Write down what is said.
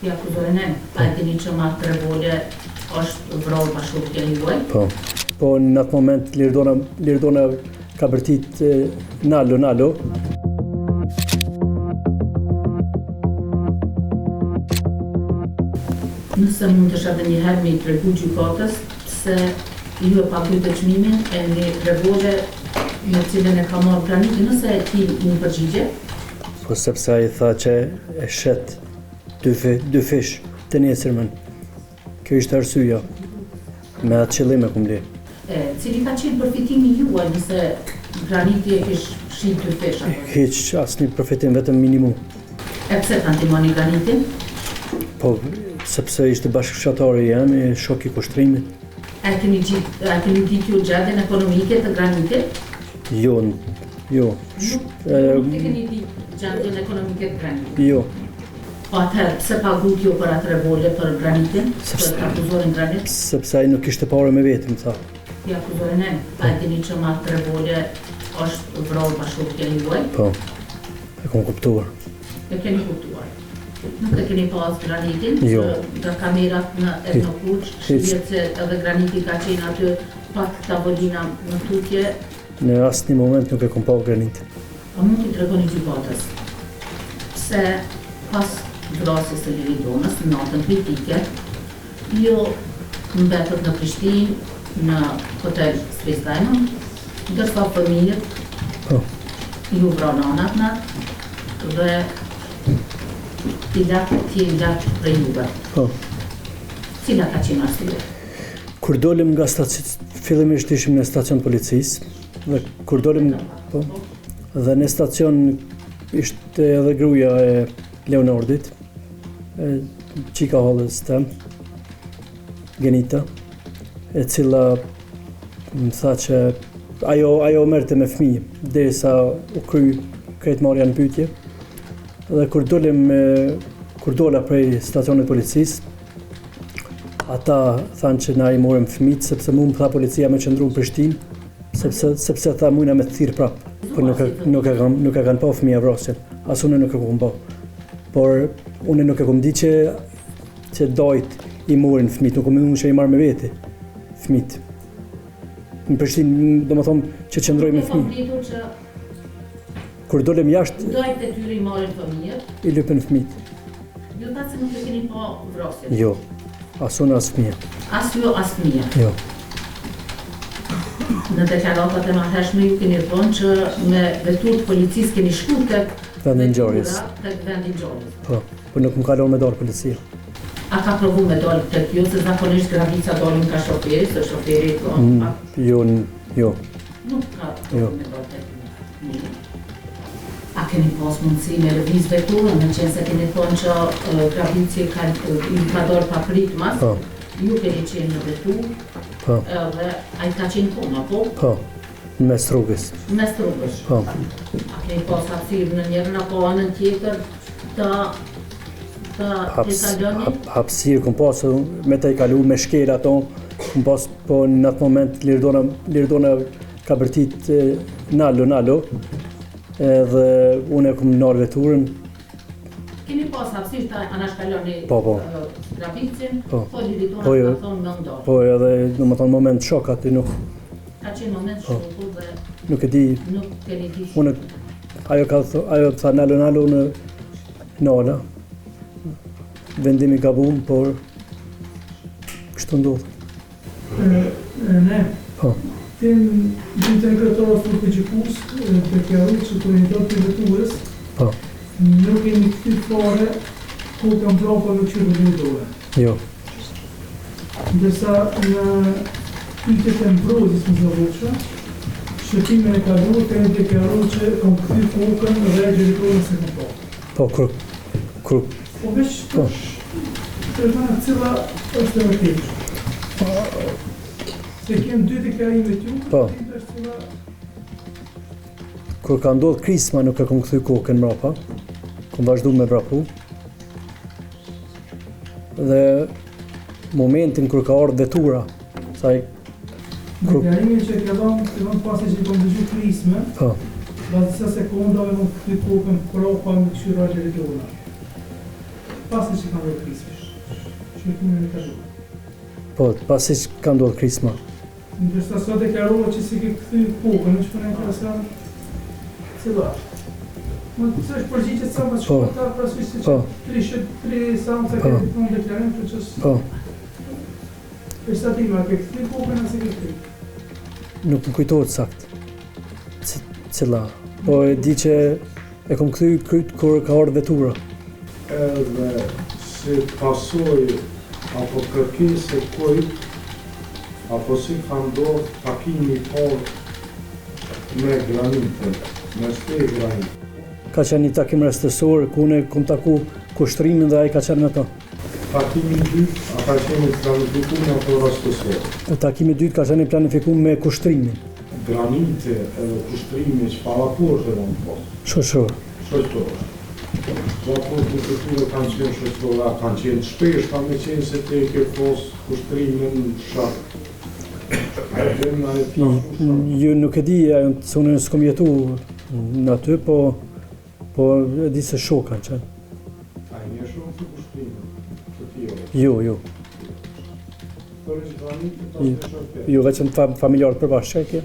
Ja akuzohen, a e dini që marrë revole është vrarë pa shokja e juaj? Po në atë moment Lirdona ka bërtit nalo. Nëse mund të shadë njëherë me i tregu gjykatës se ju e pakyte çmimin e një revole me cilën e ka marrë Graniti, nëse e ti një përgjigje? Po sepse ai tha që e shet dy fish të nesërmen. Kjo ishte arsyeja. Me atë qëllim e kum le. Cili ka qenë përfitimi juaj nëse Graniti e kish shit dy fish? Hiç asnjë përfitim, vetëm minimum. E pse ta ndihmoni Granitin? Po sepse ishte bashkëshortari jam e shok i kushtrimit. A keni ditë ju gjatën ekonomike të Granitit? Jo. Nuk e keni ditë gjatën ekonomike të Granitit? Jo. Po atëherë, pse pagut ju për atë revole për Granitin? Për akuzorin Granit? Sepse ai nuk ishte parë me vetëm, tha. Ja akuzohen, a e dini që marrë revole është vrarë pa shokja e juaj? Po, e kom kuptuar. E keni kuptuar? Nuk e keni pas Granitin? Jo. Nga kamerat në Etnokuq, shihet se edhe Graniti ka qenë aty pak tavolina në tutje. Në asnjë moment nuk e kom pa Granitin. A mund t'i tregoni gjykatës pse pas vrasjes së Liridonës në natën kritike, ju mbetët në Prishtinë, në hotel Space Diamond, ndërsa fëmijët ju vranë anat dhe i lartë prej juve. Cila ka qenë arsye? Kur dolim nga fillimisht ishim në stacion policisë, dhe kur dolim dhe në stacion ishte edhe gruaja e Leonardit, qika hollës tem, Genita, e cila më tha që ajo merrte me fëmijë, derisa u kry krejt marrja në pyetje. Dhe kur dola prej stacionit policisë, ata thanë që na i morëm fëmijët sepse mu më tha policia me qëndru në Prishtinë, sepse tha mujna me të thirr prapë. Por nuk e kanë pa fëmija vrasjen, as unë nuk e kom pa. Por unë nuk e kom di që dojt i morin fëmijët, nuk kom unë që i marrë me vete fëmijët. Në Prishtinë, do më thomë që qëndroj me fëmijë. Kur dolem jashtë, dojt e tyre i marrin fëmijët? I lypen fëmijët. Ju thatë se nuk e keni pa vrasjen? Jo, as unë as fëmija. As ju, as fëmija? Jo. Në deklaratat e marrëhershme ju keni thënë që me vetur të policisë keni shku tek vendin ngjarjes. Po nuk më kalon me dalë policia. A ka provu me dalë tek ju, se zakonisht gravica dalin ka shoferi, se shoferi Jo. Nuk ka provu me dalë tek ju. A keni pas mundësi me lëviz veturën, në qenë se keni thonë që gravici ka dalë pa pritmas, ju keni qenë në veturë, edhe a i ka qenë koma, po? Po, në mes rrugës. Në mes rrugës? Po. A keni pas hapësirë në njërën apo anën tjetër të kaloni? Hapësirë kom pas, me të i kalu, me shkel ato, kom pas, po në atë moment Lirdona ka bërtit nalo, edhe unë e kom nërë veturën. Keni pas hapësirë të anashkaloni gravicin, po Liridona ka thonë në ndorë? Po edhe në më thonë moment shok aty nuk. Ka qenë moment shoku dhe nuk e di. Nuk keni di. Ajo tha nalo në nala. Vendimi gabum, por kështu ndodhë. Ne? Po. Tim të kryetarë të gjykus të kjaru që të unitat të veturës, nuk e një këtë fare ku kam brapa në këshirë të vetore. Jo. Ndërsa në pyetjet e mbrojtjes në Zavotshë, shëtimin e kaluar të një deklaruar që kam kthy kokën dhe drejtorën se kam pa. Po, kur... Po veç të përmanë cila është e vërtetë. Se kemë dy deklarime t'ju, është cila... Kur ka ndodhë krisma nuk e kom kthy kokën mrapa, kom vazhdu me vrapu. Dhe momentin kur ka ardhur vetura, saj deklarimin që ke dhënë pasi që kom dëgju krisme, pas disa sekondave më kthy kokën mbrapa në këshira drejtorëve. pasi që ka ndodhur krisma. Shëtimin e kaluar. Po, pasi që ka ndodhur krisma. Ndërsa sot deklarova që si ke kthy kokën, që po na intereson cila është. Më të është përgjigje sa më shkurtë, parasysh se 3 seanca ke punë deklarim, që është. Po. Përshtatima, ke kthy kokën ose ke kthy? Nuk më kujtohet sakt. Cila. Po e di që e kom kthy kryt kur ka ardhur vetura. Edhe si pasoj apo kërkesë e kujt, apo si ka ndodhur takimi i parë me granitën, me ste granitë. Ka qenë një takim rastësor, ku unë kom taku kushtrimin dhe ai ka qenë me to. Takimi i dytë, a ka qenë planifikuar apo rastësor? Takimi i dytë ka qenë planifikuar me kushtrimin. Granite edhe kushtrimi që para kurse në po. Shoqëror. Shoqëror. Do apo kulturë kanë qenë shoqërora, kanë qenë shpesh, kanë me qenë se te ke pos kushtrimin shat. Ju nuk e di, se unë s'kom jetu në aty, po e di se shok kanë qenë. A i një shumë të kushtrimin, të tjere? Jo. Thore që granite pas në shokë? Jo, veçën familjarë përbashkë që e kje.